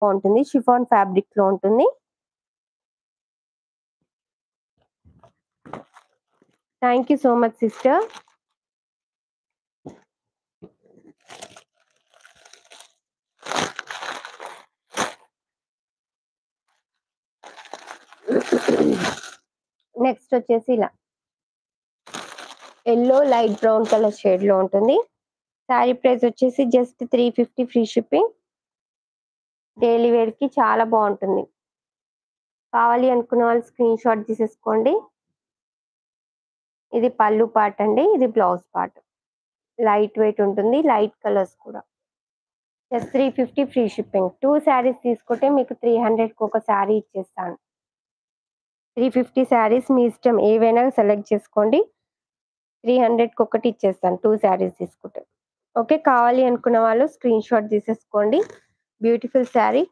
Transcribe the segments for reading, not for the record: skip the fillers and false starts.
బాగుంటుంది. Chiffon fabric లో ఉంటుంది. Thank you so much sister. Next వచ్చేసి ఇలా yellow light brown colour shade లో ఉంటుంది. శారీ ప్రైస్ వచ్చేసి just 350 free shipping. Daily wear కి చాలా బాగుంటుంది. కావాలి అనుకున్న వాళ్ళు స్క్రీన్ షాట్ తీసేసుకోండి. ఇది పళ్ళు పార్ట్ అండి, ఇది బ్లౌజ్ పార్ట్. లైట్ వెయిట్ ఉంటుంది, లైట్ కలర్స్ కూడా. Just 350 free shipping. 2 శారీస్ తీసుకుంటే మీకు 300కి ఒక శారీ ఇచ్చేస్తాను. 350 శారీస్ మీ ఇష్టం, ఏవైనా సెలెక్ట్ చేసుకోండి. 300కి ఒకటి ఇచ్చేస్తాను 2 శారీస్ తీసుకుంటే. ఓకే, కావాలి అనుకున్న వాళ్ళు స్క్రీన్ షాట్ తీసేసుకోండి. బ్యూటిఫుల్ శారీ.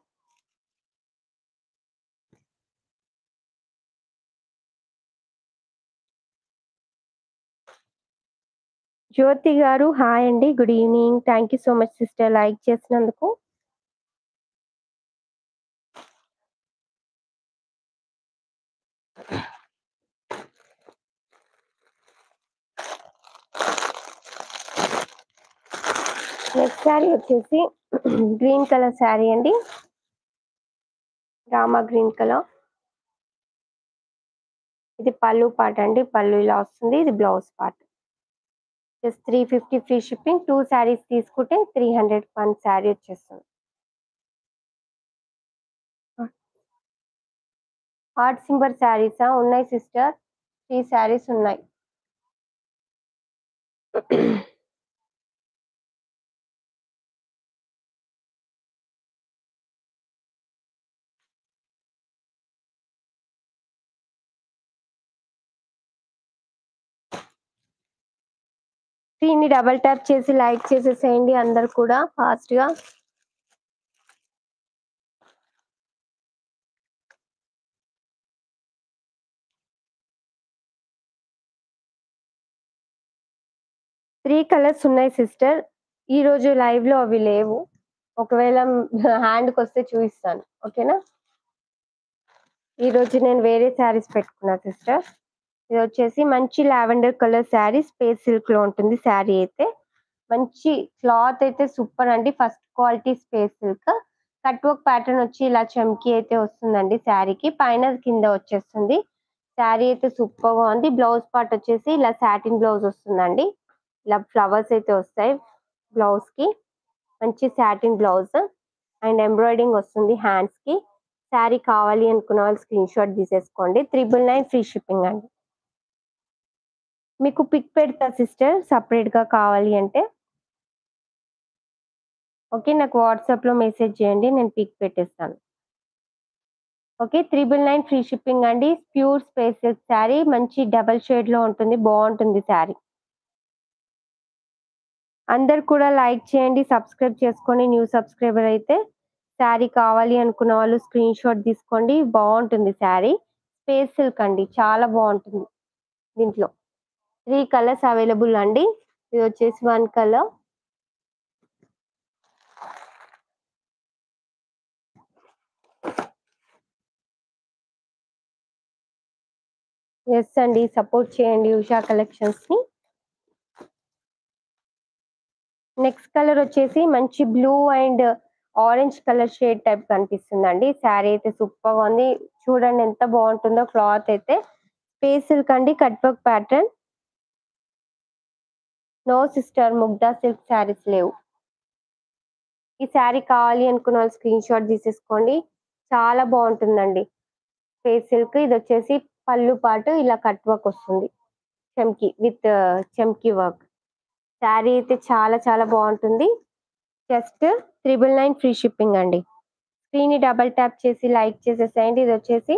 జ్యోతి గారు హాయ్ అండి, good evening. Thank you so much sister like చేసినందుకు. నెక్స్ట్ శారీ వచ్చేసి గ్రీన్ కలర్ శారీ అండి, రామా గ్రీన్ కలర్. ఇది పళ్ళు పార్ట్ అండి, పళ్ళు ఇలా వస్తుంది. ఇది blouse part. Just 350 free shipping. 2 saris తీసుకుంటే 300 1 శారీ వచ్చేస్తుంది. హార్ట్ సింబల్ శారీసా ఉన్నాయి సిస్టర్, 3 శారీస్ ఉన్నాయి. దీన్ని డబల్ ట్యాప్ చేసి లైక్ చేసేసేయండి అందరు కూడా ఫాస్ట్ గా. త్రీ కలర్స్ ఉన్నాయి సిస్టర్. ఈ రోజు లైవ్ లో అవి లేవు, ఒకవేళ హ్యాండ్కి వస్తే చూపిస్తాను. ఓకేనా, ఈ రోజు నేను వేరే శారీస్ పెట్టుకున్నా సిస్టర్. ఇది వచ్చేసి మంచి lavender colour sari, space silk లో ఉంటుంది శారీ అయితే. మంచి క్లాత్ అయితే సూపర్ అండి, first quality space silk. Cut work pattern వచ్చి ఇలా చమ్కీ అయితే వస్తుందండి శారీకి, పైన కింద వచ్చేస్తుంది. శారీ అయితే సూపర్ గా ఉంది. బ్లౌజ్ పార్ట్ వచ్చేసి ఇలా సాటిన్ బ్లౌజ్ వస్తుందండి, ఇలా ఫ్లవర్స్ అయితే వస్తాయి బ్లౌజ్ కి. మంచి సాటిన్ బ్లౌజ్ అండ్ ఎంబ్రాయిడింగ్ వస్తుంది హ్యాండ్స్ కి. శారీ కావాలి అనుకున్న వాళ్ళు స్క్రీన్ షాట్ తీసేసుకోండి. 999 ఫ్రీ షిప్పింగ్ అండి. మీకు పిక్ పెడతా సిస్టర్ సపరేట్ గా కావాలి అంటే. ఓకే, నాకు వాట్సాప్ లో మెసేజ్ చేయండి, నేను పిక్ పెట్టేస్తాను. ఓకే, 999 ఫ్రీ షిప్పింగ్ అండి. ప్యూర్ స్పేస్ సిల్క్ శారీ, మంచి డబల్ షేడ్ లో ఉంటుంది, బాగుంటుంది శారీ. అందరు కూడా లైక్ చేయండి, సబ్స్క్రైబ్ చేసుకోండి. న్యూ సబ్స్క్రైబర్ అయితే శారీ కావాలి అనుకున్న వాళ్ళు స్క్రీన్ షాట్ తీసుకోండి. బాగుంటుంది శారీ, స్పేస్ సిల్క్ అండి, చాలా బాగుంటుంది. దీంట్లో 3 కలర్స్ అవైలబుల్ అండి. ఇది వచ్చేసి 1 కలర్. ఎస్ అండి, సపోర్ట్ చేయండి ఉషా కలెక్షన్స్ ని. నెక్స్ట్ కలర్ వచ్చేసి మంచి blue and orange colour shade type కనిపిస్తుందండి. శారీ అయితే సూపర్ గా ఉంది, చూడండి ఎంత బాగుంటుందో. క్లాత్ అయితే స్పేస్ సిల్క్ అండి, cut work pattern. No sister, Mugdha silk saris లేవు. ఈ శారీ కావాలి అనుకున్న వాళ్ళు స్క్రీన్ షాట్ తీసేసుకోండి, చాలా బాగుంటుందండి. Space silk. ఇది వచ్చేసి పళ్ళు పాటు ఇలా కట్ వర్క్ వస్తుంది, చెమ్కి విత్ చెమ్కి వర్క్. శారీ అయితే చాలా చాలా బాగుంటుంది. జస్ట్ 999 ఫ్రీ షిప్పింగ్ అండి. స్క్రీన్ ని డబల్ ట్యాప్ చేసి లైక్ చేసేసేయండి. ఇది వచ్చేసి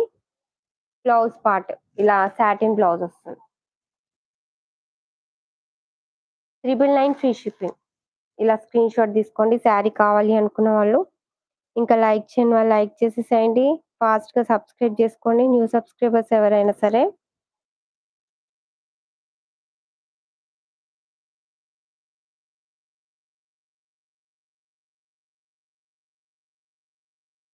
బ్లౌజ్ పార్ట్, ఇలా సాటిన్ బ్లౌజ్ వస్తుంది. 999 ఫ్రీ షిప్పింగ్. ఇలా స్క్రీన్ షాట్ తీసుకోండి శారీ కావాలి అనుకున్న వాళ్ళు. ఇంకా లైక్ చేయని వాళ్ళు లైక్ చేసేసేయండి, ఫాస్ట్ గా సబ్స్క్రైబ్ చేసుకోండి న్యూ సబ్స్క్రైబర్స్ ఎవరైనా సరే.